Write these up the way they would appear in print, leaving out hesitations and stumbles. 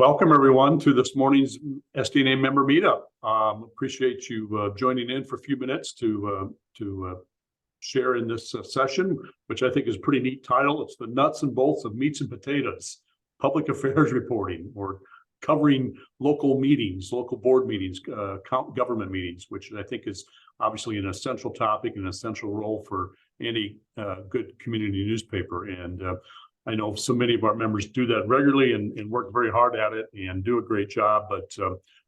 Welcome everyone to this morning's SDNA member meetup. Appreciate you joining in for a few minutes to share in this session, which I think is a pretty neat title. It's the nuts and bolts of meats and potatoes, public affairs reporting, or covering local meetings, local board meetings, government meetings, which I think is obviously an essential topic and an essential role for any good community newspaper. And I know so many of our members do that regularly and work very hard at it and do a great job, but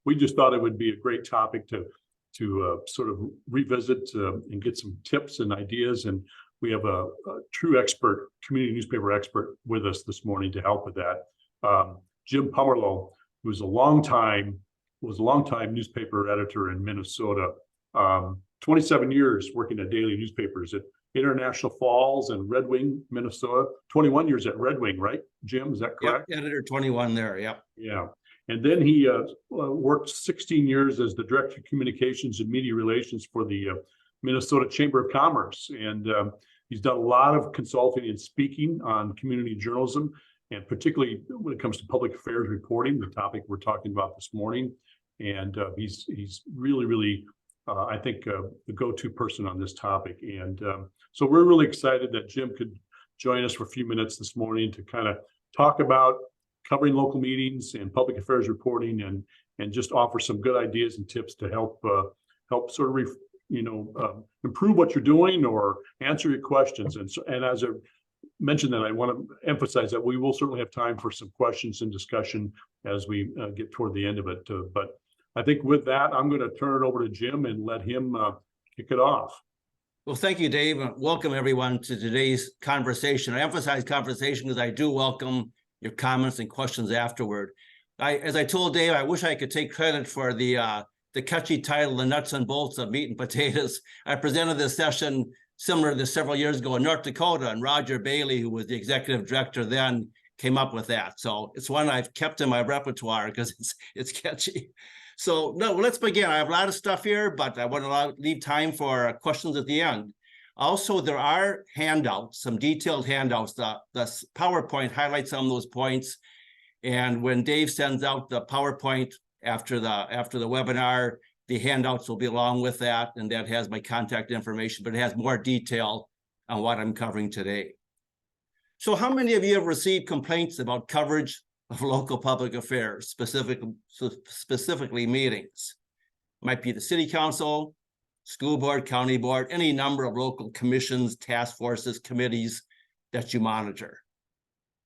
we just thought it would be a great topic to sort of revisit and get some tips and ideas. And we have a true expert, community newspaper expert with us this morning to help with that. Jim Pumarlo, who was a longtime newspaper editor in Minnesota, 27 years working at daily newspapers at International Falls and Red Wing, Minnesota. 21 years at Red Wing, right, Jim? Is that correct? Yep, editor 21 there, yep. Yeah. And then he worked 16 years as the Director of Communications and Media Relations for the Minnesota Chamber of Commerce. And he's done a lot of consulting and speaking on community journalism, and particularly when it comes to public affairs reporting, the topic we're talking about this morning. And he's really, I think, the go-to person on this topic. And so we're really excited that Jim could join us for a few minutes this morning to kind of talk about covering local meetings and public affairs reporting, and just offer some good ideas and tips to help sort of improve what you're doing or answer your questions. And as I mentioned, that I want to emphasize that we will certainly have time for some questions and discussion as we get toward the end of it. But I think with that, I'm going to turn it over to Jim and let him kick it off. Well, thank you, Dave. Welcome everyone to today's conversation. I emphasize conversation because I do welcome your comments and questions afterward. As I told Dave, I wish I could take credit for the catchy title, The Nuts and Bolts of Meat and Potatoes. I presented this session similar to this several years ago in North Dakota, and Roger Bailey, who was the executive director then, came up with that. So it's one I've kept in my repertoire because it's catchy. So no, let's begin. I have a lot of stuff here, but I want to leave time for questions at the end. Also, there are handouts, some detailed handouts. The PowerPoint highlights some of those points. And when Dave sends out the PowerPoint after the webinar, the handouts will be along with that. And that has my contact information, but it has more detail on what I'm covering today. So how many of you have received complaints about coverage of local public affairs, specifically meetings? Might be the city council, school board, county board, any number of local commissions, task forces, committees that you monitor.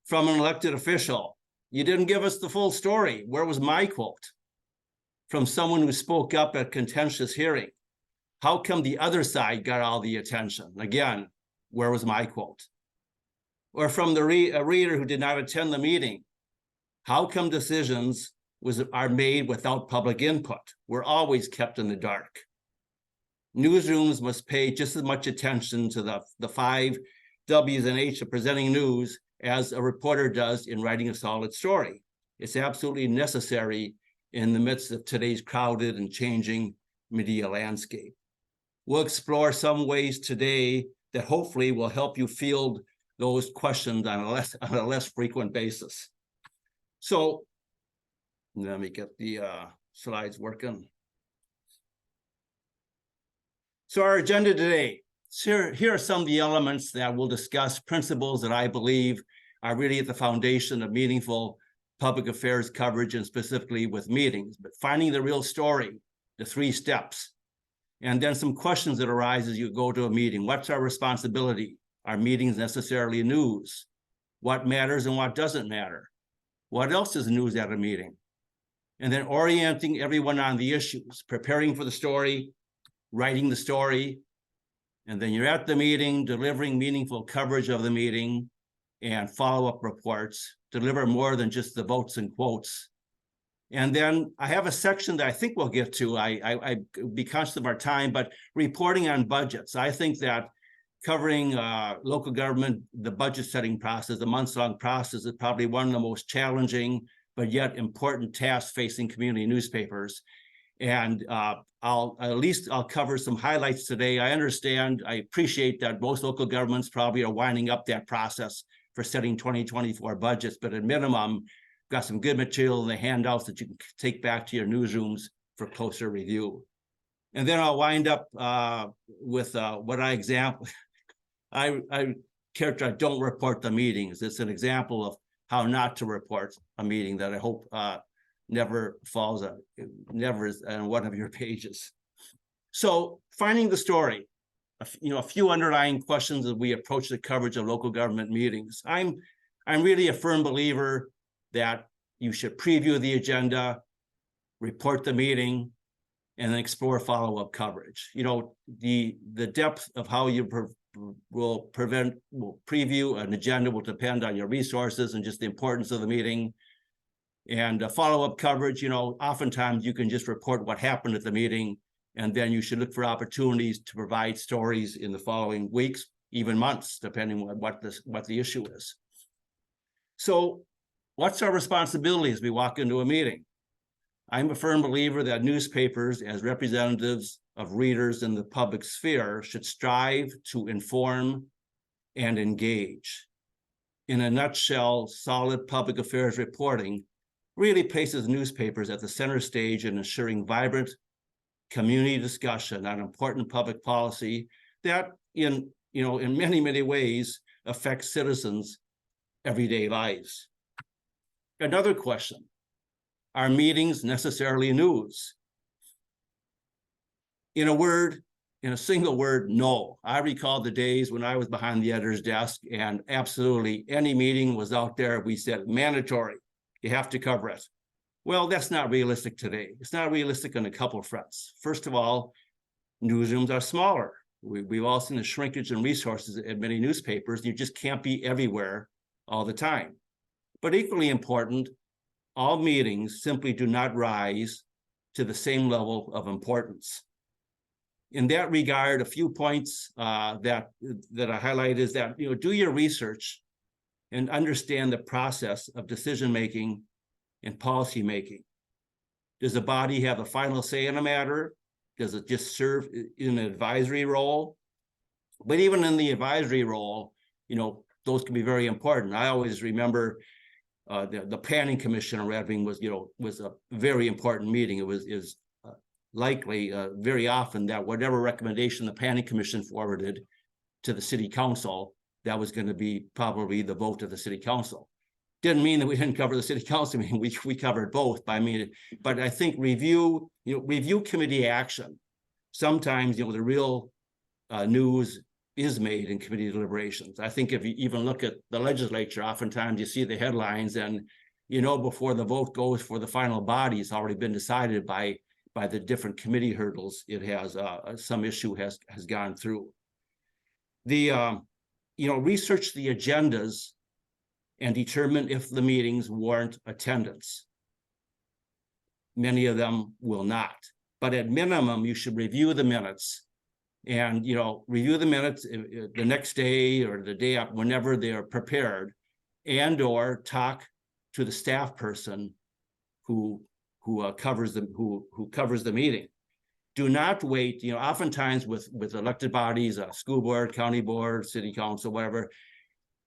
From an elected official, you didn't give us the full story. Where was my quote? From someone who spoke up at contentious hearing, how come the other side got all the attention? Again, where was my quote? Or from a reader who did not attend the meeting, how come decisions are made without public input? We're always kept in the dark. Newsrooms must pay just as much attention to the 5 W's and H's of presenting news as a reporter does in writing a solid story. It's absolutely necessary in the midst of today's crowded and changing media landscape. We'll explore some ways today that hopefully will help you field those questions on a less frequent basis. So let me get the slides working. So our agenda today, here are some of the elements that we'll discuss, principles that I believe are really at the foundation of meaningful public affairs coverage, and specifically with meetings. But finding the real story, the 3 steps, and then some questions that arise as you go to a meeting. What's our responsibility? Are meetings necessarily news? What matters and what doesn't matter? What else is news at a meeting? And then orienting everyone on the issues, preparing for the story, writing the story, and then you're at the meeting, delivering meaningful coverage of the meeting and follow-up reports, deliver more than just the votes and quotes. And then I have a section that I think we'll get to. I be conscious of our time, but reporting on budgets. I think that covering local government, the budget setting process, the months-long process, is probably one of the most challenging but yet important tasks facing community newspapers. And I'll cover some highlights today. I appreciate that most local governments probably are winding up that process for setting 2024 budgets, but at minimum, got some good material in the handouts that you can take back to your newsrooms for closer review. And then I'll wind up with what I characterize don't report the meetings. It's an example of how not to report a meeting that I hope never falls on, never is on one of your pages. So finding the story, a few underlying questions as we approach the coverage of local government meetings. I'm really a firm believer that you should preview the agenda, report the meeting, and then explore follow-up coverage. The depth of how you will preview an agenda will depend on your resources and just the importance of the meeting. And follow-up coverage, oftentimes you can just report what happened at the meeting, and then you should look for opportunities to provide stories in the following weeks, even months, depending on what the issue is. So what's our responsibility as we walk into a meeting? I'm a firm believer that newspapers, as representatives of readers in the public sphere, should strive to inform and engage. In a nutshell, solid public affairs reporting really places newspapers at the center stage in ensuring vibrant community discussion on important public policy that in many, many ways affects citizens' everyday lives. Another question, are meetings necessarily news? In a single word, no. I recall the days when I was behind the editor's desk and absolutely any meeting was out there, we said mandatory, you have to cover it. Well, that's not realistic today. It's not realistic on a couple of fronts. First of all, newsrooms are smaller. We've all seen the shrinkage in resources at many newspapers. You just can't be everywhere all the time. But equally important, all meetings simply do not rise to the same level of importance. In that regard, a few points that I highlight is that, do your research and understand the process of decision-making and policy-making. Does the body have a final say in a matter? Does it just serve in an advisory role? But even in the advisory role, those can be very important. I always remember the Planning Commission in Red Wing was a very important meeting. It was likely very often that whatever recommendation the Planning Commission forwarded to the City Council, that was going to be probably the vote of the City Council. Didn't mean that we didn't cover the City Council meeting. We covered both. But I think review committee action. Sometimes the real news is made in committee deliberations. I think if you even look at the legislature, oftentimes you see the headlines and before the vote goes for the final body, it's already been decided by the different committee hurdles it has some issue has gone through. The research the agendas and determine if the meetings warrant attendance. Many of them will not, but at minimum, you should review the minutes and, review the minutes the next day or the day up, whenever they're prepared, and or talk to the staff person who covers the meeting. Do not wait, oftentimes with elected bodies, school board, county board, city council, whatever,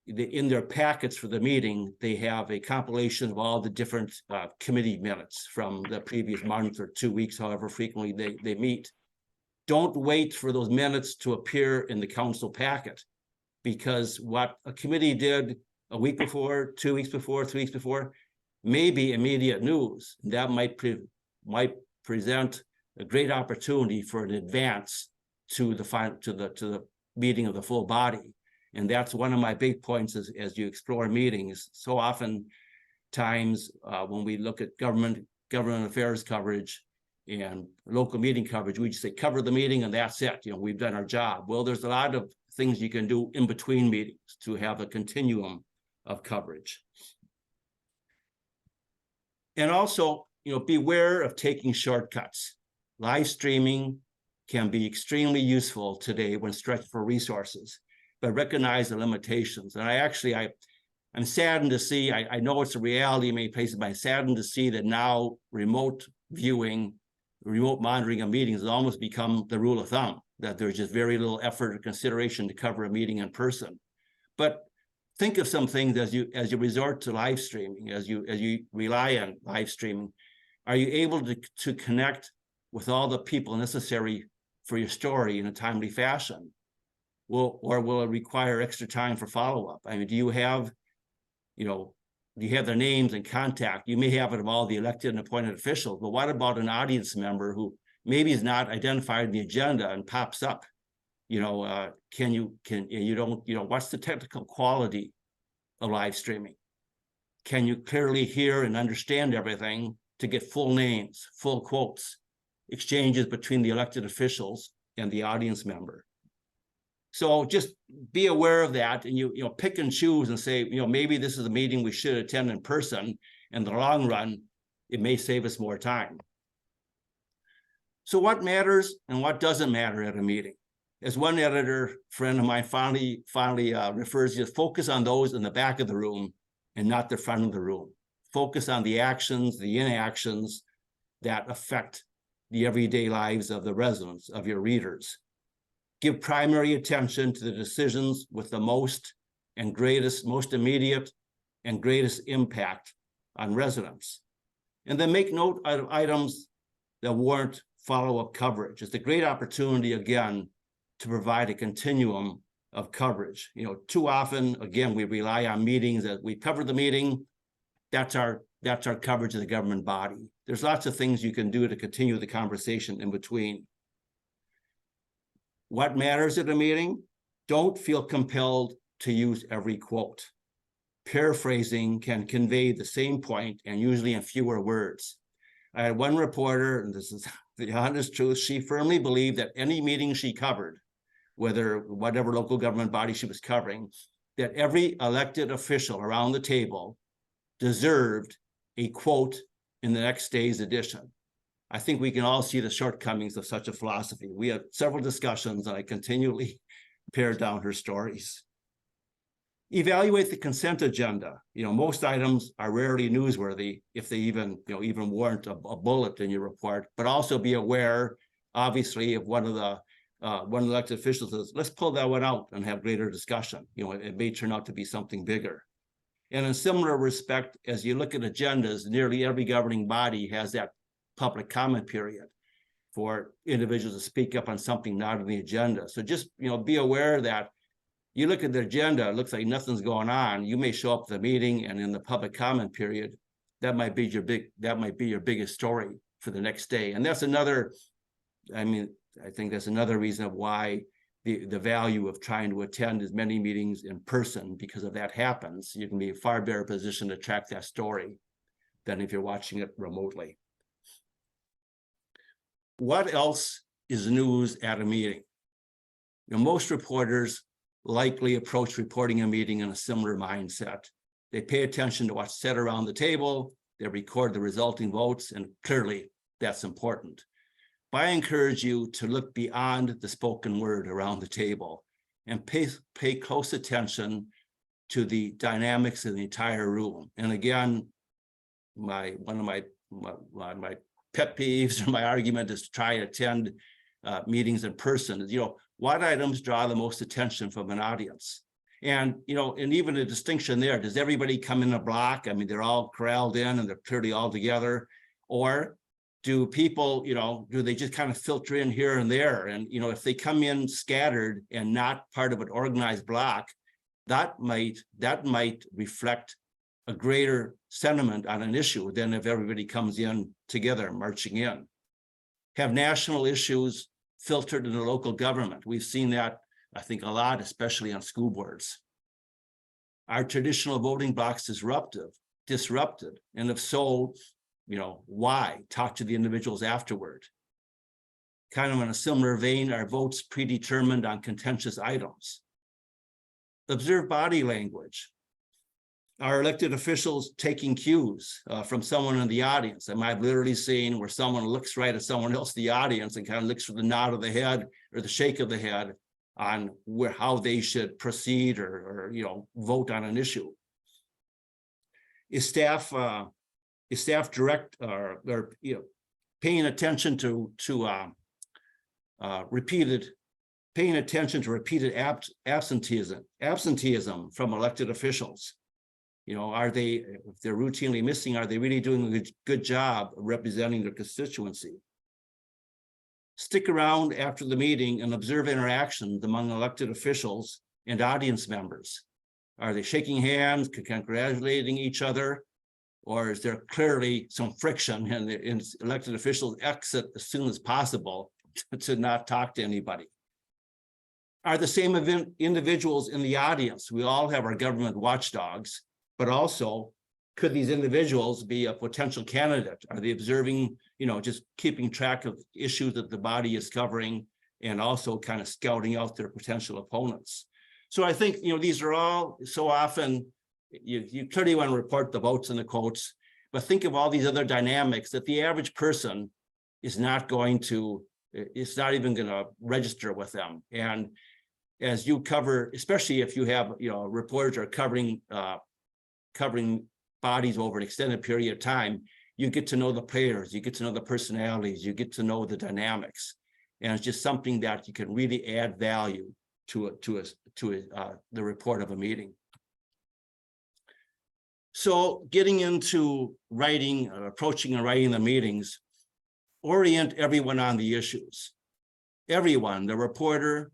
in their packets for the meeting, they have a compilation of all the different committee minutes from the previous month or 2 weeks, however frequently they meet. Don't wait for those minutes to appear in the council packet, because what a committee did a week before, 2 weeks before, 3 weeks before, may be immediate news. That might present a great opportunity for an advance to the meeting of the full body. And that's one of my big points as you explore meetings. So often times when we look at government affairs coverage and local meeting coverage, we just say cover the meeting and that's it. We've done our job. Well, there's a lot of things you can do in between meetings to have a continuum of coverage. And also, beware of taking shortcuts. Live streaming can be extremely useful today when stretched for resources, but recognize the limitations. And I'm saddened to see, I know it's a reality in many places, but I'm saddened to see that now remote viewing, remote monitoring of meetings has almost become the rule of thumb, that there's just very little effort or consideration to cover a meeting in person. But think of some things as you resort to live streaming, as you rely on live streaming. Are you able to connect with all the people necessary for your story in a timely fashion? Or will it require extra time for follow-up? I mean, do you have their names and contact? You may have it of all the elected and appointed officials, but what about an audience member who maybe is not identified in the agenda and pops up? What's the technical quality of live streaming? Can you clearly hear and understand everything to get full names, full quotes, exchanges between the elected officials and the audience member? So just be aware of that, and you pick and choose and say, maybe this is a meeting we should attend in person. In the long run, it may save us more time. So what matters and what doesn't matter at a meeting? As one editor friend of mine finally refers to, focus on those in the back of the room and not the front of the room. Focus on the actions, the inactions that affect the everyday lives of the residents, of your readers. Give primary attention to the decisions with the most immediate and greatest impact on residents. And then make note of items that warrant follow-up coverage. It's a great opportunity, again, to provide a continuum of coverage. Too often, again, we rely on meetings that we cover the meeting. That's our coverage of the government body. There's lots of things you can do to continue the conversation in between. What matters at a meeting? Don't feel compelled to use every quote. Paraphrasing can convey the same point and usually in fewer words. I had one reporter, and this is the honest truth, she firmly believed that any meeting she covered, whatever local government body she was covering, that every elected official around the table deserved a quote in the next day's edition. I think we can all see the shortcomings of such a philosophy. We had several discussions, and I continually pared down her stories. Evaluate the consent agenda. Most items are rarely newsworthy if they even warrant a bullet in your report, but also be aware, obviously, if one of the elected officials says, let's pull that one out and have greater discussion. It may turn out to be something bigger. And in similar respect, as you look at agendas, nearly every governing body has that public comment period for individuals to speak up on something not on the agenda. So just be aware that you look at the agenda, it looks like nothing's going on. You may show up at the meeting, and in the public comment period, that might be your biggest story for the next day. And that's another, I think that's another reason of why the value of trying to attend as many meetings in person, because if that happens, you can be in a far better position to track that story than if you're watching it remotely. What else is news at a meeting? Most reporters likely approach reporting a meeting in a similar mindset. They pay attention to what's said around the table, they record the resulting votes, and clearly that's important. But I encourage you to look beyond the spoken word around the table and pay close attention to the dynamics of the entire room. And again, one of my pet peeves or my argument is to try to attend meetings in person. What items draw the most attention from an audience? And and even a distinction there, does everybody come in a block? I mean, they're all corralled in and they're clearly all together, or do people, do they just kind of filter in here and there? And if they come in scattered and not part of an organized block, that might reflect a greater sentiment on an issue than if everybody comes in together, marching in. Have national issues filtered into local government? We've seen that, I think, a lot, especially on school boards. Are traditional voting blocks disrupted? And if so, why? Talk to the individuals afterward. Kind of in a similar vein, are votes predetermined on contentious items? Observe body language. Are elected officials taking cues from someone in the audience? Am I literally seeing where someone looks right at someone else in the audience and kind of looks for the nod of the head or the shake of the head on how they should proceed or vote on an issue? Is staff direct or paying attention to repeated paying attention to repeated absenteeism from elected officials. You know, if they're routinely missing, are they really doing a good job of representing their constituency? Stick around after the meeting and observe interactions among elected officials and audience members. Are they shaking hands, congratulating each other? Or is there clearly some friction and elected officials exit as soon as possible to not talk to anybody? Are the same individuals in the audience? We all have our government watchdogs, but also could these individuals be a potential candidate? Are they observing, you know, just keeping track of issues that the body is covering and also kind of scouting out their potential opponents? So I think, you know, these are all so often, you clearly want to report the votes and the quotes, but think of all these other dynamics that the average person is not going to, it's not even going to register with them. And as you cover, especially if you have, you know, reporters are covering bodies over an extended period of time, you get to know the players, you get to know the personalities, you get to know the dynamics. And it's just something that you can really add value to the report of a meeting. So getting into writing, approaching and writing the meetings, orient everyone on the issues. Everyone, the reporter,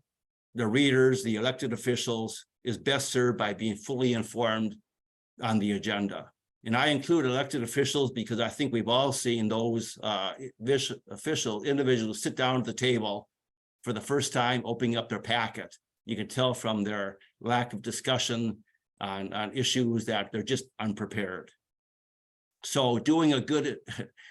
the readers, the elected officials, is best served by being fully informed on the agenda. And I include elected officials because I think we've all seen those individuals sit down at the table for the first time, opening up their packet. You can tell from their lack of discussion on issues that they're just unprepared. So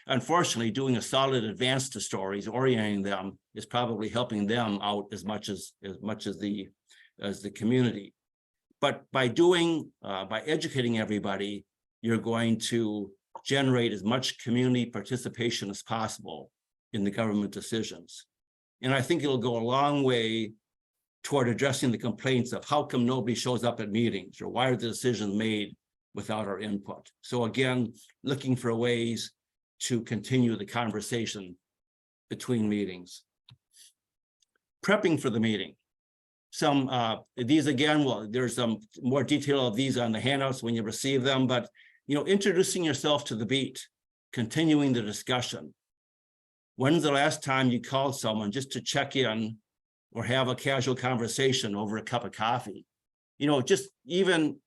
unfortunately, doing a solid advance to stories, orienting them, is probably helping them out as much as the community. But by educating everybody, you're going to generate as much community participation as possible in the government decisions. And I think it'll go a long way toward addressing the complaints of how come nobody shows up at meetings, or why are the decisions made without our input. So again, looking for ways to continue the conversation between meetings. Prepping for the meeting. These again, well, there's some more detail of these on the handouts when you receive them, but you know, introducing yourself to the beat, continuing the discussion. When's the last time you called someone just to check in or have a casual conversation over a cup of coffee? You know, just even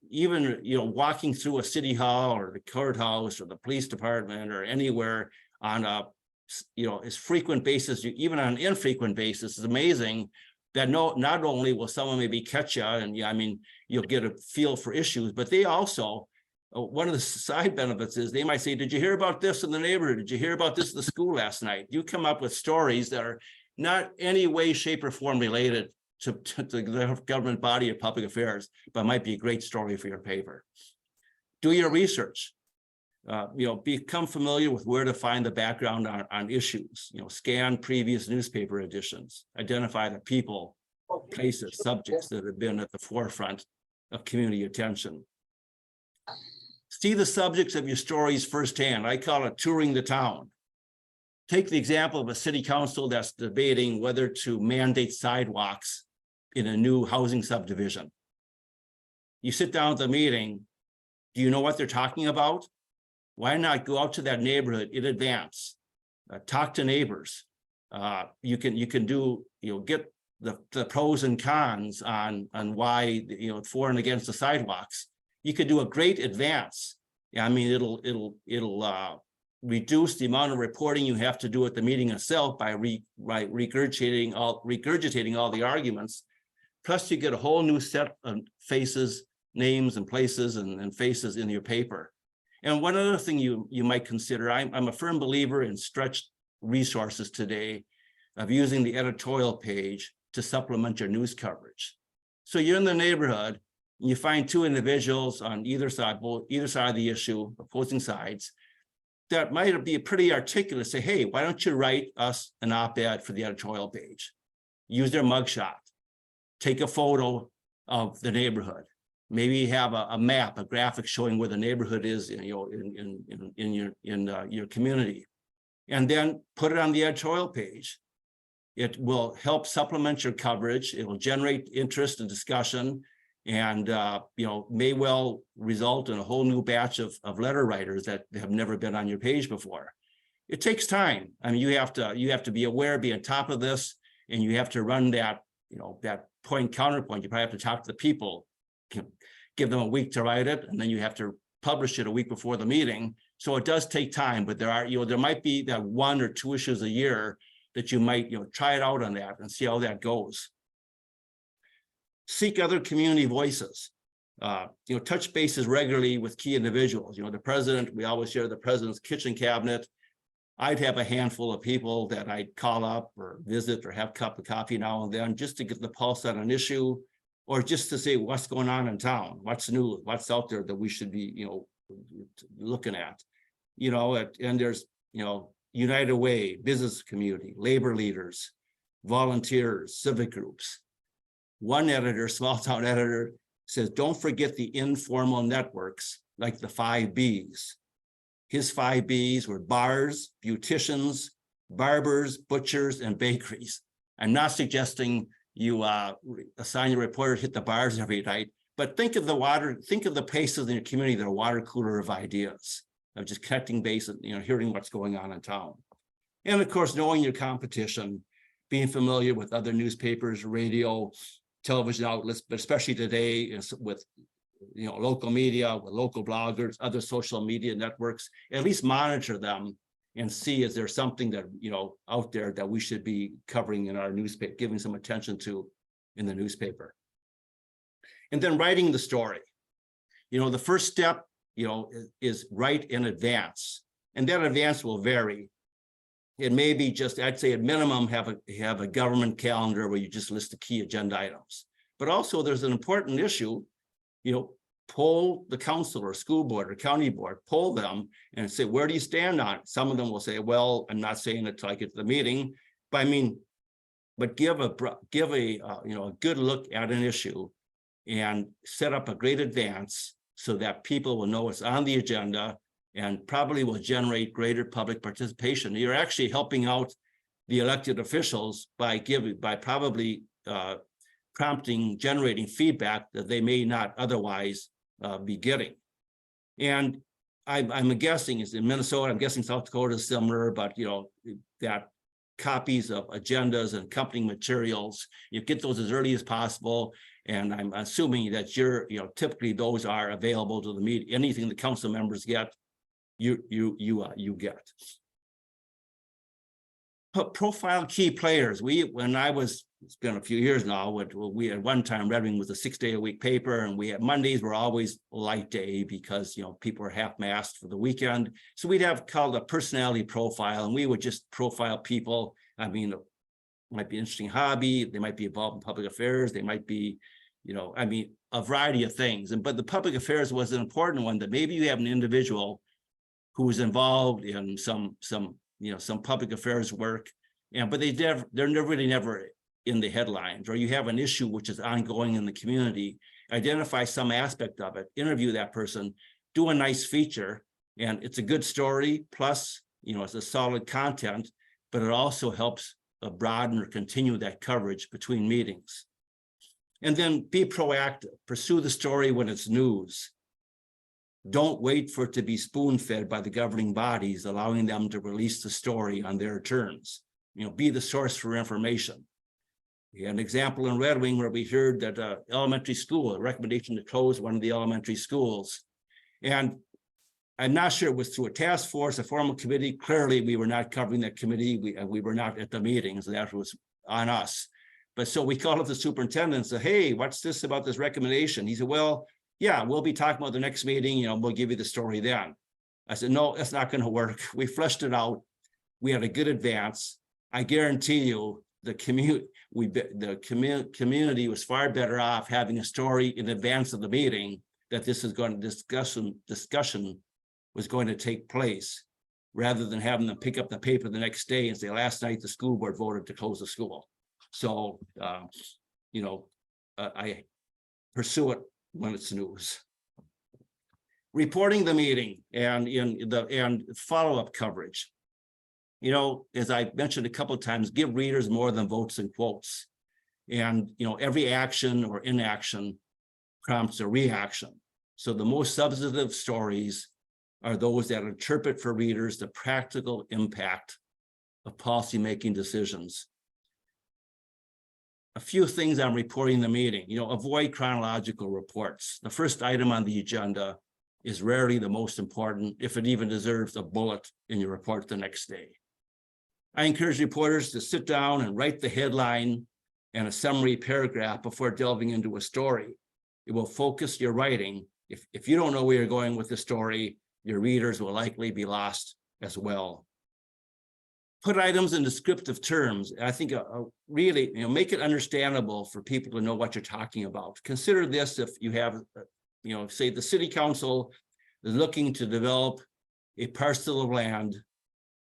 you know, walking through a city hall or the courthouse or the police department or anywhere on a, you know, as frequent basis, even on an infrequent basis, is amazing that not only will someone maybe catch you and, yeah, I mean, you'll get a feel for issues, but they also, one of the side benefits is they might say, did you hear about this in the neighborhood? Did you hear about this in the school last night? You come up with stories that are not any way, shape, or form related to the government body of public affairs, but might be a great story for your paper. Do your research. You know, become familiar with where to find the background on issues. You know, scan previous newspaper editions, identify the people, places, subjects that have been at the forefront of community attention. See the subjects of your stories firsthand. I call it touring the town. Take the example of a city council that's debating whether to mandate sidewalks in a new housing subdivision. You sit down at the meeting, do you know what they're talking about? Why not go out to that neighborhood in advance? Talk to neighbors. You can do, you know, get the pros and cons on why, you know, for and against the sidewalks. You could do a great advance. I mean, it'll reduce the amount of reporting you have to do at the meeting itself by regurgitating all the arguments. Plus, you get a whole new set of faces, names, and places and faces in your paper. And one other thing you might consider, I'm a firm believer in stretched resources today of using the editorial page to supplement your news coverage. So you're in the neighborhood, and you find two individuals on either side of the issue, opposing sides, that might be pretty articulate. Say, hey, why don't you write us an op-ed for the editorial page? Use their mugshot. Take a photo of the neighborhood. Maybe have a map, a graphic showing where the neighborhood is, you know, in your community, and then put it on the editorial page. It will help supplement your coverage. It will generate interest and discussion, and may well result in a whole new batch of letter writers that have never been on your page before. It takes time. I mean, you have to be aware, be on top of this, and you have to run that, that point counterpoint. You probably have to talk to the people, give them a week to write it, and then you have to publish it a week before the meeting. So it does take time, but there might be that 1 or 2 issues a year that you might, try it out on that and see how that goes. Seek other community voices. Touch bases regularly with key individuals. The president, we always share the president's kitchen cabinet. I'd have a handful of people that I'd call up or visit or have a cup of coffee now and then just to get the pulse on an issue, or just to say what's going on in town, what's new, what's out there that we should be, looking at. And there's, United Way, business community, labor leaders, volunteers, civic groups. One editor, small town editor, says, don't forget the informal networks like the 5 Bs. His 5 Bs were bars, beauticians, barbers, butchers, and bakeries. I'm not suggesting you assign your reporter to hit the bars every night, but think of the places in your community that are water cooler of ideas, of just connecting base and hearing what's going on in town. And of course, knowing your competition, being familiar with other newspapers, radio, television outlets, but especially today with local media, with local bloggers, other social media networks, at least monitor them and see, is there something that, out there that we should be covering in our newspaper, giving some attention to in the newspaper. And then writing the story. The first step, is write in advance, and that advance will vary. It may be just, I'd say at minimum, have a government calendar where you just list the key agenda items. But also there's an important issue, poll the council or school board or county board, poll them and say, where do you stand on it? Some of them will say, well, I'm not saying it till I get to the meeting, but give a good look at an issue and set up a great advance so that people will know it's on the agenda and probably will generate greater public participation. You're actually helping out the elected officials by probably generating feedback that they may not otherwise be getting. And I'm guessing is in Minnesota, I'm guessing South Dakota is similar, but that copies of agendas and accompanying materials, you get those as early as possible. And I'm assuming that typically those are available to the media. Anything the council members get, you get. Profile key players. It's been a few years now, we at one time, Red Wing was a 6-day-a-week paper, and we had Mondays were always a light day because people are half-masked for the weekend. So we'd have called a personality profile, and we would just profile people. I mean, it might be an interesting hobby, they might be involved in public affairs, they might be, a variety of things. But the public affairs was an important one, that maybe you have an individual who was involved in some public affairs work, but they're never in the headlines, or you have an issue which is ongoing in the community, identify some aspect of it, interview that person, do a nice feature, and it's a good story, plus, it's a solid content, but it also helps broaden or continue that coverage between meetings. And then be proactive, pursue the story when it's news. Don't wait for it to be spoon-fed by the governing bodies, allowing them to release the story on their terms. Be the source for information. We had an example in Red Wing where we heard that elementary school, a recommendation to close one of the elementary schools. And I'm not sure it was through a task force, a formal committee. Clearly, we were not covering that committee. We were not at the meetings, and that was on us. But so we called up the superintendent and said, hey, what's this about this recommendation? He said, well, yeah, we'll be talking about the next meeting, we'll give you the story then. I said, no, that's not going to work. We fleshed it out. We had a good advance. I guarantee you the community was far better off having a story in advance of the meeting that this is going to discussion was going to take place, rather than having them pick up the paper the next day and say, last night the school board voted to close the school. So, I pursue it when it's news. Reporting the meeting and follow-up coverage. You know, as I mentioned a couple of times, give readers more than votes and quotes. And, you know, every action or inaction prompts a reaction. So the most substantive stories are those that interpret for readers the practical impact of policymaking decisions. A few things I'm reporting in the meeting, you know, avoid chronological reports. The first item on the agenda is rarely the most important, if it even deserves a bullet in your report the next day. I encourage reporters to sit down and write the headline and a summary paragraph before delving into a story. It will focus your writing. If you don't know where you're going with the story, your readers will likely be lost as well. Put items in descriptive terms. I think really, you know, make it understandable for people to know what you're talking about. Consider this: if you have, you know, say the city council is looking to develop a parcel of land,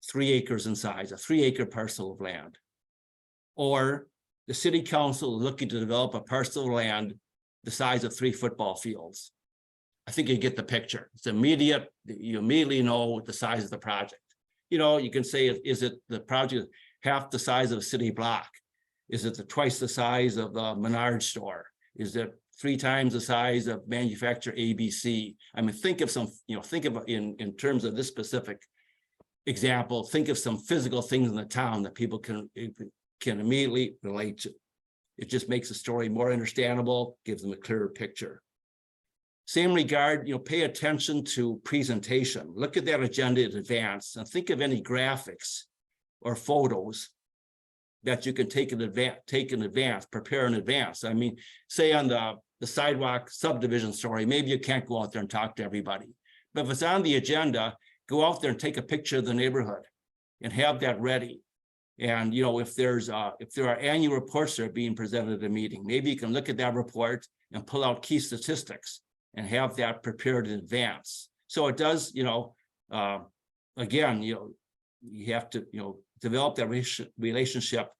3 acres in size, a 3-acre parcel of land, or the city council is looking to develop a parcel of land the size of 3 football fields. I think you get the picture. It's immediate. You immediately know the size of the project. You know, you can say, is it the project half the size of a city block? Is it twice the size of the Menard store? Is it 3 times the size of manufacturer ABC? I mean, think of some, you know, think of in terms of this specific example, think of some physical things in the town that people can immediately relate to. It just makes the story more understandable, gives them a clearer picture. Same regard, you know, pay attention to presentation. Look at that agenda in advance and think of any graphics or photos that you can take in advance, prepare in advance. I mean, say on the sidewalk subdivision story, maybe you can't go out there and talk to everybody. But if it's on the agenda, go out there and take a picture of the neighborhood and have that ready. And, you know, if there are annual reports that are being presented at a meeting, maybe you can look at that report and pull out key statistics and have that prepared in advance. So it does, you know, again, you know, you have to, you know, develop that relationship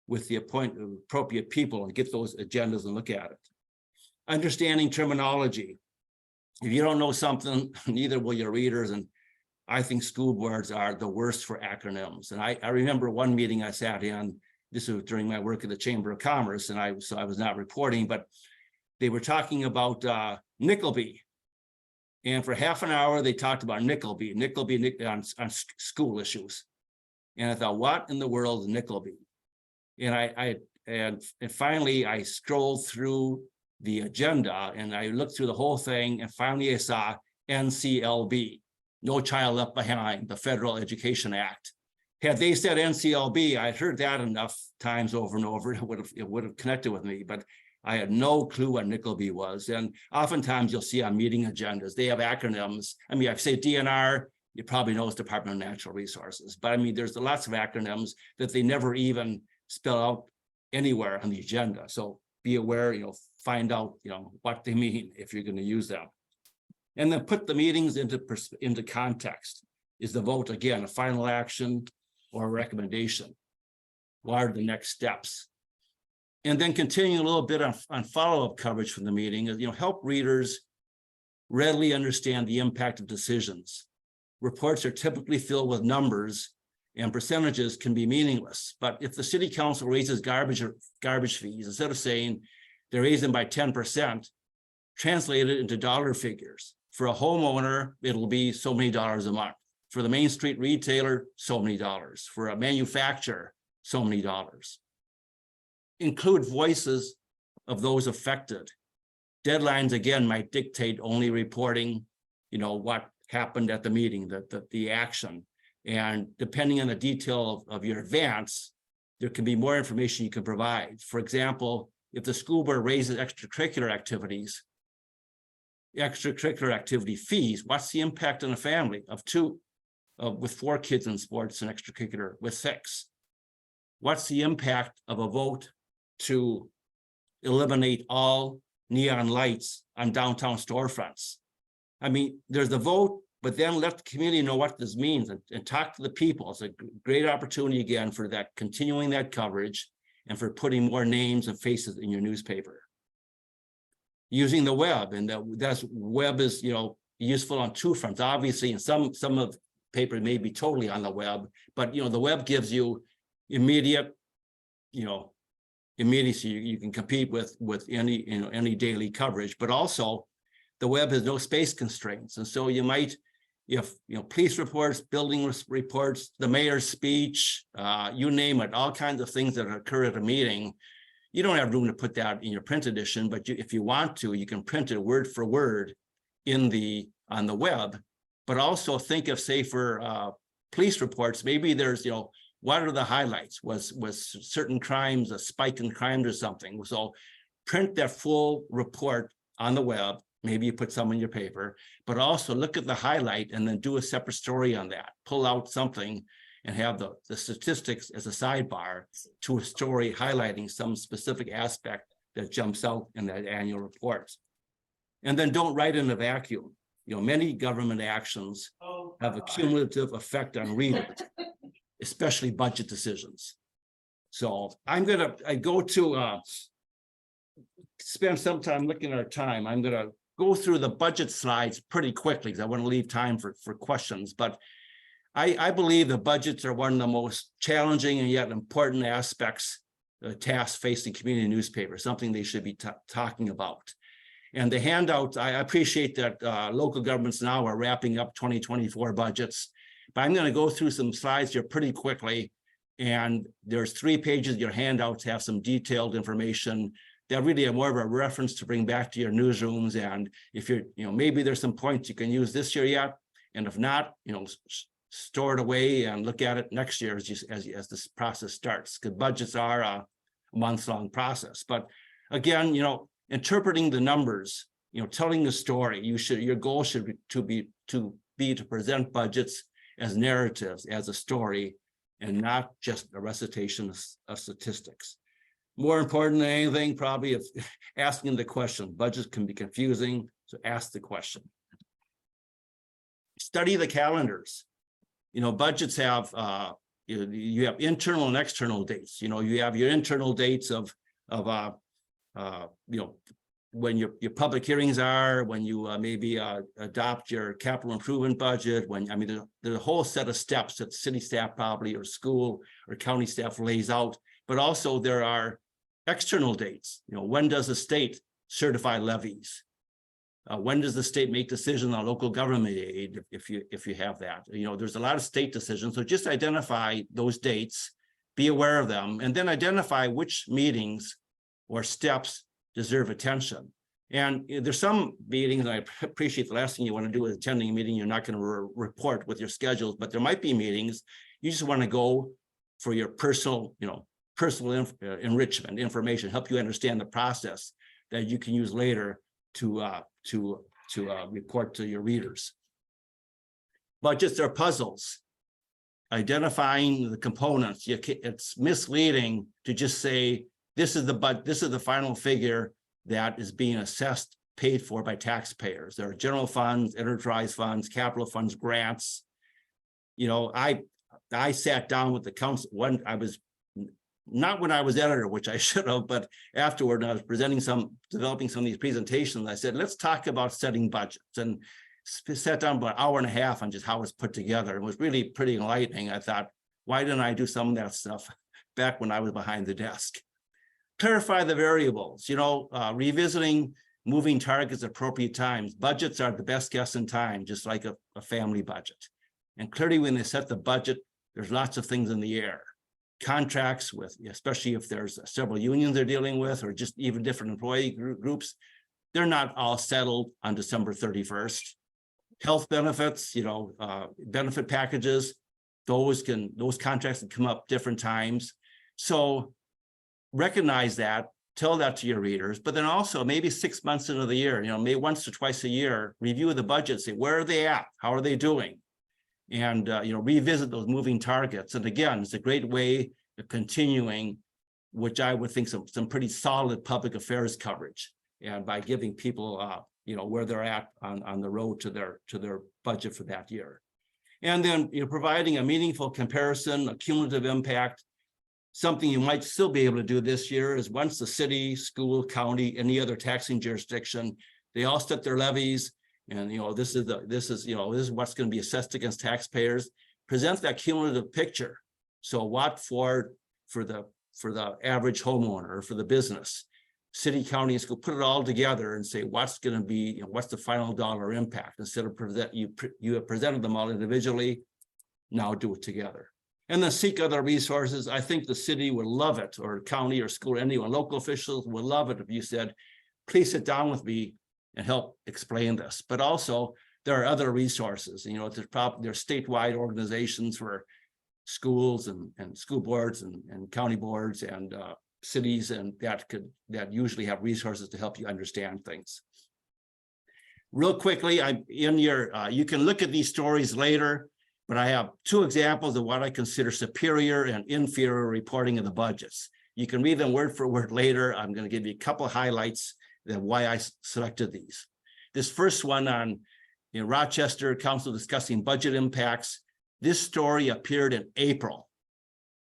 with the appropriate people and get those agendas and look at it. Understanding terminology. If you don't know something, neither will your readers. And I think school boards are the worst for acronyms. And I remember one meeting I sat in, this was during my work at the Chamber of Commerce, and so I was not reporting, but they were talking about Nickelby. And for half an hour, they talked about Nickelby on school issues. And I thought, what in the world is Nickelby? And finally, I scrolled through the agenda and I looked through the whole thing. And finally, I saw NCLB, No Child Left Behind, the Federal Education Act. Had they said NCLB, I'd heard that enough times over and over, it would have connected with me. But I had no clue what Nickelby was. And oftentimes you'll see on meeting agendas, they have acronyms. I mean, I say DNR, you probably know it's Department of Natural Resources. But I mean, there's lots of acronyms that they never even spell out anywhere on the agenda. So be aware, you know, find out, you know, what they mean if you're going to use them. And then put the meetings into context. Is the vote, again, a final action or a recommendation? What are the next steps? And then continue a little bit on follow-up coverage from the meeting, you know, help readers readily understand the impact of decisions. Reports are typically filled with numbers and percentages can be meaningless. But if the city council raises garbage fees, instead of saying they're raising by 10%, translate it into dollar figures. For a homeowner, it'll be so many dollars a month. For the Main Street retailer, so many dollars. For a manufacturer, so many dollars. Include voices of those affected. Deadlines, again, might dictate only reporting, you know, what happened at the meeting, the action. And depending on the detail of your advance, there can be more information you can provide. For example, if the school board raises extracurricular activity fees, what's the impact on a family of 2 with 4 kids in sports and extracurricular with 6? What's the impact of a vote to eliminate all neon lights on downtown storefronts? I mean, there's the vote, but then let the community know what this means and talk to the people. It's a great opportunity again for that, continuing that coverage and for putting more names and faces in your newspaper. Using the web, and that's web is, you know, useful on 2 fronts. Obviously, in some of paper may be totally on the web, but the web gives you immediate, immediacy. You can compete with any daily coverage, but also the web has no space constraints. And so you might, if police reports, building reports, the mayor's speech, you name it, all kinds of things that occur at a meeting, you don't have room to put that in your print edition, but if you want to, you can print it word for word on the web. But also think of, say, for police reports, maybe there's, what are the highlights? Was certain crimes a spike in crimes or something? So print that full report on the web. Maybe you put some in your paper, but also look at the highlight and then do a separate story on that. Pull out something and have the statistics as a sidebar to a story highlighting some specific aspect that jumps out in that annual report. And then don't write in a vacuum. Many government actions have a cumulative effect on readers, especially budget decisions. So I go to spend some time looking at our time. I'm gonna go through the budget slides pretty quickly because I want to leave time for questions. But I believe the budgets are one of the most challenging and yet important aspects, tasks facing community newspapers, something they should be talking about. And the handouts, I appreciate that local governments now are wrapping up 2024 budgets, but I'm going to go through some slides here pretty quickly. And there's 3 pages, your handouts have some detailed information that really are more of a reference to bring back to your newsrooms. And if you're, maybe there's some points you can use this year yet. And if not, store it away and look at it next year as this process starts, because budgets are a months-long process. But again, interpreting the numbers, telling the story, your goal should be to present budgets as narratives, as a story, and not just a recitation of statistics. More important than anything, probably, if asking the question. Budgets can be confusing, so ask the question. Study the calendars. Budgets have you have internal and external dates. You have your internal dates of when your public hearings are, when you maybe adopt your capital improvement budget, there's a whole set of steps that city staff probably, or school or county staff lays out. But also there are external dates. When does the state certify levies? When does the state make decisions on local government aid, if you have that? There's a lot of state decisions, so just identify those dates, be aware of them, and then identify which meetings or steps deserve attention. And there's some meetings, and I appreciate the last thing you want to do is attending a meeting. You're not going to report with your schedules, but there might be meetings you just want to go for your personal enrichment information, help you understand the process that you can use later to report to your readers. Budgets are puzzles. Identifying the components, it's misleading to just say this is the final figure that is being assessed, paid for by taxpayers. There are general funds, enterprise funds, capital funds, grants. I sat down with the council when I was editor, which I should have, but afterward, I was developing some of these presentations. I said, let's talk about setting budgets, and sat down about an hour and a half on just how it's put together. It was really pretty enlightening. I thought, why didn't I do some of that stuff back when I was behind the desk? Clarify the variables, revisiting moving targets at appropriate times. Budgets are the best guess in time, just like a family budget. And clearly when they set the budget, there's lots of things in the air. Contracts with, especially if there's several unions they're dealing with, or just even different employee groups, they're not all settled on December 31st. Health benefits, benefit packages, those contracts can come up different times. So recognize that, tell that to your readers, but then also maybe 6 months into the year, maybe once or twice a year, review the budget, say, where are they at? How are they doing? And, revisit those moving targets. And again, it's a great way of continuing, which I would think some pretty solid public affairs coverage. And by giving people, where they're at on the road to their budget for that year. And then, providing a meaningful comparison, a cumulative impact. Something you might still be able to do this year is once the city, school, county, any other taxing jurisdiction, they all set their levies, And, this is what's going to be assessed against taxpayers, presents that cumulative picture. So what for the average homeowner or for the business, city, county, and school, put it all together and say, what's going to be, what's the final dollar impact? Instead of you have presented them all individually, now do it together. And then seek other resources. I think the city would love it, or county or school, anyone, local officials would love it if you said, please sit down with me and help explain this. But also there are other resources. There's statewide organizations for schools and school boards and county boards and cities, and that usually have resources to help you understand things. Real quickly, you can look at these stories later, but I have two examples of what I consider superior and inferior reporting of the budgets. You can read them word for word later. I'm going to give you a couple of highlights of why I selected these. This first one on Rochester Council discussing budget impacts. This story appeared in April,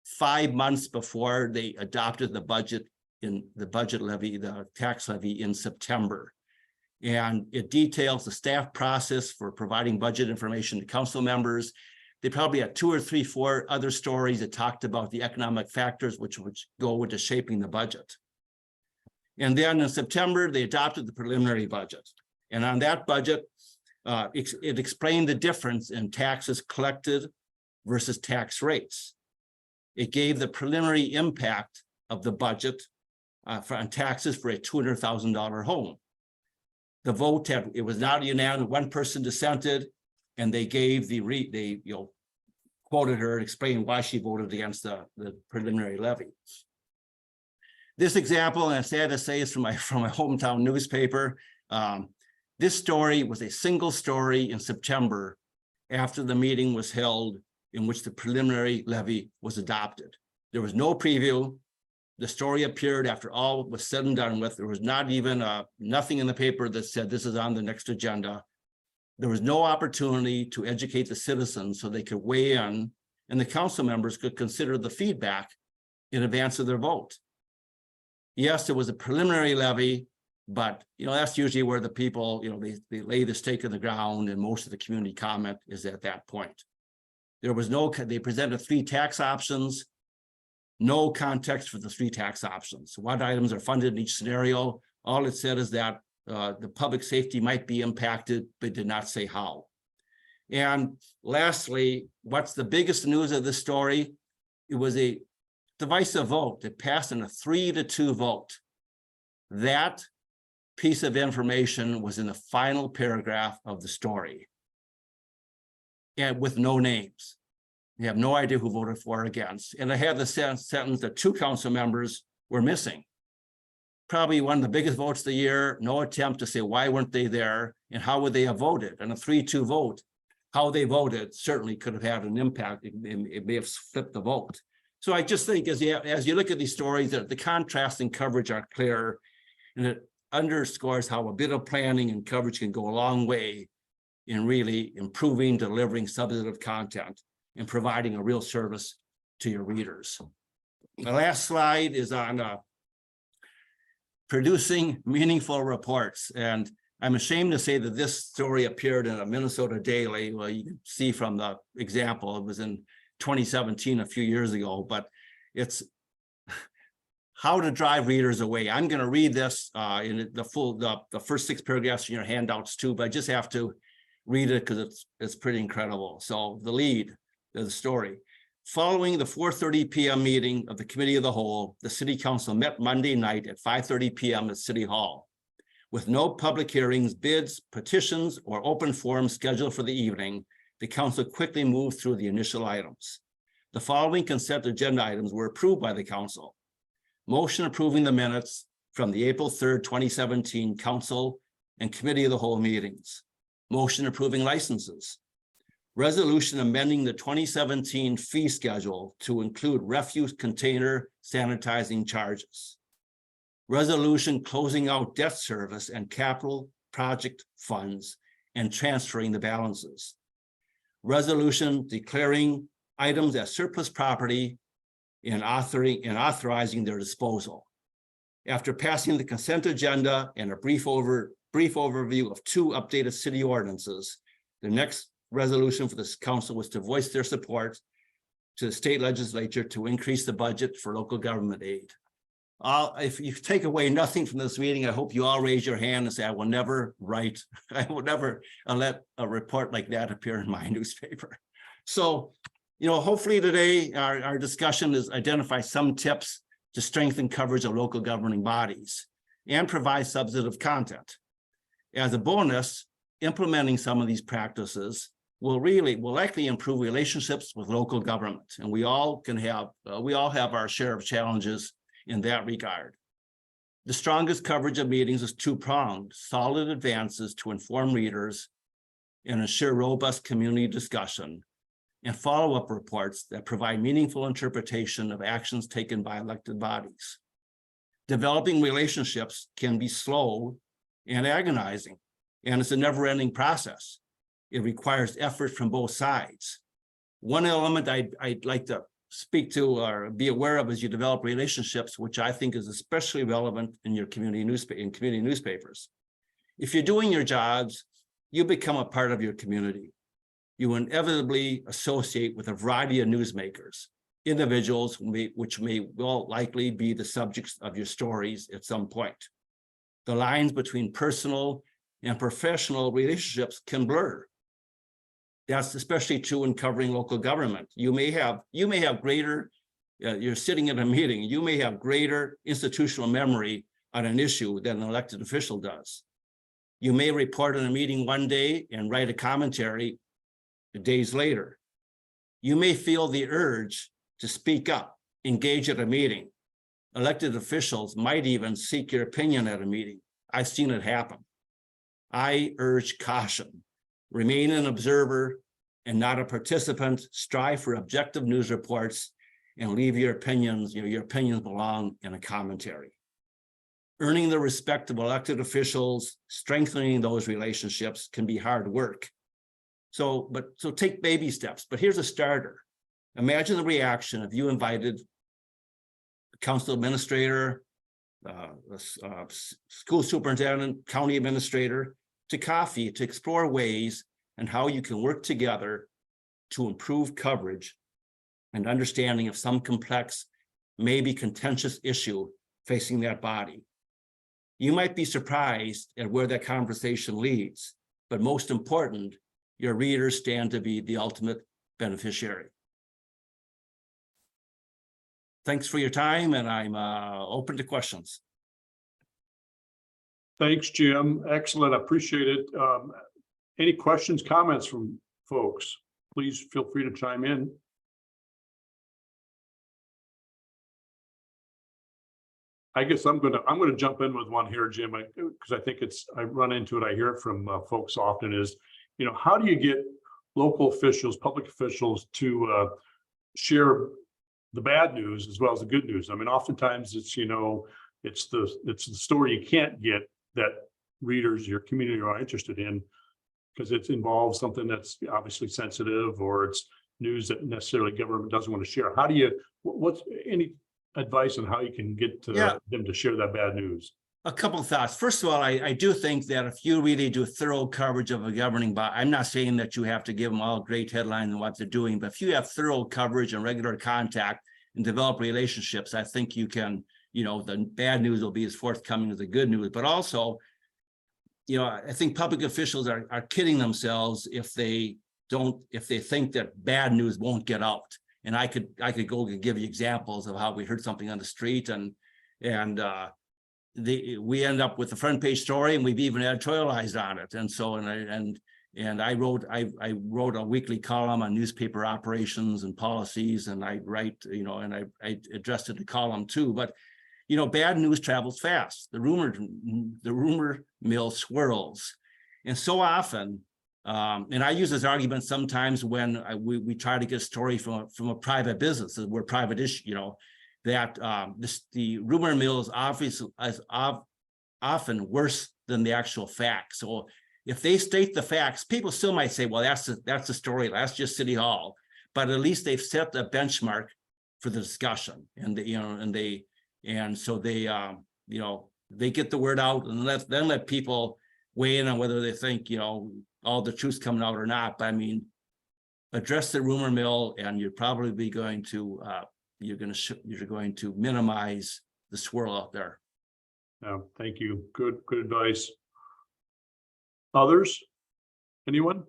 5 months before they adopted the budget levy, the tax levy in September. And it details the staff process for providing budget information to council members. They probably had 2 or 3, 4 other stories that talked about the economic factors which go into shaping the budget. And then in September, they adopted the preliminary budget. And on that budget, it explained the difference in taxes collected versus tax rates. It gave the preliminary impact of the budget on taxes for a $200,000 home. The vote it was not unanimous. One person dissented, and they gave they quoted her and explained why she voted against the preliminary levy. This example, and I'm sad to say, is from my hometown newspaper. This story was a single story in September after the meeting was held in which the preliminary levy was adopted. There was no preview. The story appeared after all was said and done with. There was not even nothing in the paper that said this is on the next agenda. There was no opportunity to educate the citizens so they could weigh in, and the council members could consider the feedback in advance of their vote. Yes, it was a preliminary levy, but that's usually where the people, they lay the stake in the ground, and most of the community comment is at that point. They presented 3 tax options. No context for the 3 tax options. What items are funded in each scenario? All it said is that the public safety might be impacted, but did not say how. And lastly, what's the biggest news of this story? It was a divisive vote. It passed in a 3-2 vote. That piece of information was in the final paragraph of the story, and with no names. You have no idea who voted for or against. And I had the sentence that 2 council members were missing. Probably one of the biggest votes of the year, no attempt to say why weren't they there and how would they have voted. And a 3-2 vote, how they voted certainly could have had an impact. It may have flipped the vote. So I just think as you look at these stories, that the contrast and coverage are clear, and it underscores how a bit of planning and coverage can go a long way in really improving, delivering substantive content and providing a real service to your readers. My last slide is on producing meaningful reports. And I'm ashamed to say that this story appeared in a Minnesota Daily. Well, you can see from the example, it was in 2017, a few years ago, but it's how to drive readers away. I'm going to read this in the first 6 paragraphs in your handouts too, but I just have to read it because it's pretty incredible. So the lead of the story. Following the 4:30 p.m. meeting of the Committee of the Whole, the City Council met Monday night at 5:30 p.m. at City Hall. With no public hearings, bids, petitions, or open forums scheduled for the evening, the Council quickly moved through the initial items. The following consent agenda items were approved by the Council. Motion approving the minutes from the April 3rd, 2017 Council and Committee of the Whole meetings. Motion approving licenses. Resolution amending the 2017 fee schedule to include refuse container sanitizing charges. Resolution closing out debt service and capital project funds and transferring the balances. Resolution declaring items as surplus property and authorizing their disposal. After passing the consent agenda and a brief brief overview of 2 updated city ordinances. The next resolution for this council was to voice their support to the state legislature to increase the budget for local government aid. If you take away nothing from this meeting, I hope you all raise your hand and say, I will never write, I will never let a report like that appear in my newspaper. So, hopefully today our discussion is identify some tips to strengthen coverage of local governing bodies and provide substantive content. As a bonus, implementing some of these practices will likely improve relationships with local government. And we all have our share of challenges in that regard. The strongest coverage of meetings is 2-pronged: solid advances to inform readers and ensure robust community discussion, and follow-up reports that provide meaningful interpretation of actions taken by elected bodies. Developing relationships can be slow and agonizing, and it's a never-ending process. It requires effort from both sides. One element I'd like to speak to or be aware of as you develop relationships, which I think is especially relevant in your community newspapers. If you're doing your jobs, you become a part of your community. You inevitably associate with a variety of newsmakers, individuals which may well likely be the subjects of your stories at some point. The lines between personal and professional relationships can blur. That's especially true in covering local government. You may have greater, you're sitting in a meeting, you may have greater institutional memory on an issue than an elected official does. You may report on a meeting one day and write a commentary days later. You may feel the urge to speak up, engage at a meeting. Elected officials might even seek your opinion at a meeting. I've seen it happen. I urge caution. Remain an observer and not a participant. Strive for objective news reports and leave your opinions, your opinions belong in a commentary. Earning the respect of elected officials, strengthening those relationships can be hard work. So take baby steps, but here's a starter. Imagine the reaction if you invited a council administrator, school superintendent, county administrator to coffee to explore ways and how you can work together to improve coverage and understanding of some complex, maybe contentious issue facing that body. You might be surprised at where that conversation leads, but most important, your readers stand to be the ultimate beneficiary. Thanks for your time, and I'm open to questions. Thanks, Jim. Excellent. I appreciate it. Any questions, comments from folks? Please feel free to chime in. I guess I'm gonna jump in with one here, Jim, because I think I run into it. I hear it from folks often is, how do you get local officials, public officials to share the bad news as well as the good news? I mean, oftentimes it's the story you can't get that readers, your community are interested in, because it involves something that's obviously sensitive, or it's news that necessarily government doesn't want to share. How do you, what's any advice on how you can get to them to share that bad news? A couple of thoughts. First of all, I do think that if you really do thorough coverage of a governing body, I'm not saying that you have to give them all great headlines and what they're doing, but if you have thorough coverage and regular contact and develop relationships, I think you can, the bad news will be as forthcoming as the good news. But also, I think public officials are kidding themselves if they think that bad news won't get out. And I could go and give you examples of how we heard something on the street and we end up with a front page story, and we've even editorialized on it. And so, I wrote a weekly column on newspaper operations and policies, and I write, and I addressed it to column too. But bad news travels fast. The rumor mill swirls, and so often, and I use this argument sometimes when we try to get a story from a private business, where private issue, that the rumor mill is obviously often worse than the actual fact. So if they state the facts, people still might say, well, that's the story, that's just City Hall, but at least they've set a benchmark for the discussion, and so they get the word out, and let people weigh in on whether they think, all the truth's coming out or not. But I mean, address the rumor mill, and you're probably going to, you're going to minimize the swirl out there. Thank you. Good advice. Others? Anyone?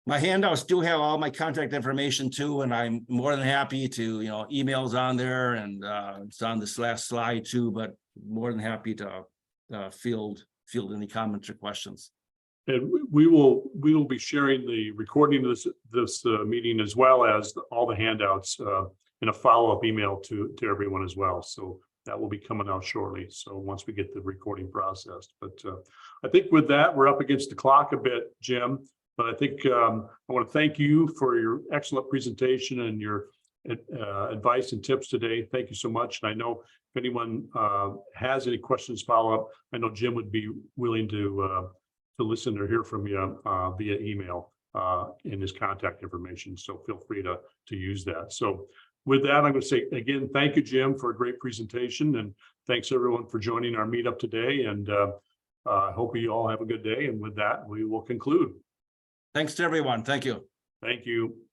My handouts do have all my contact information too, and I'm more than happy to, emails on there, and it's on this last slide too, but more than happy to field any comments or questions. And we will be sharing the recording of this meeting, as well as all the handouts in a follow-up email to everyone as well. So that will be coming out shortly. So once we get the recording processed, but I think with that, we're up against the clock a bit, Jim. But I think I want to thank you for your excellent presentation and your advice and tips today. Thank you so much. And I know if anyone has any questions, follow up, I know Jim would be willing to listen or hear from you via email in his contact information. So feel free to use that. So with that, I'm going to say again, thank you, Jim, for a great presentation, and thanks everyone for joining our meetup today. And I hope you all have a good day. And with that, we will conclude. Thanks to everyone. Thank you. Thank you.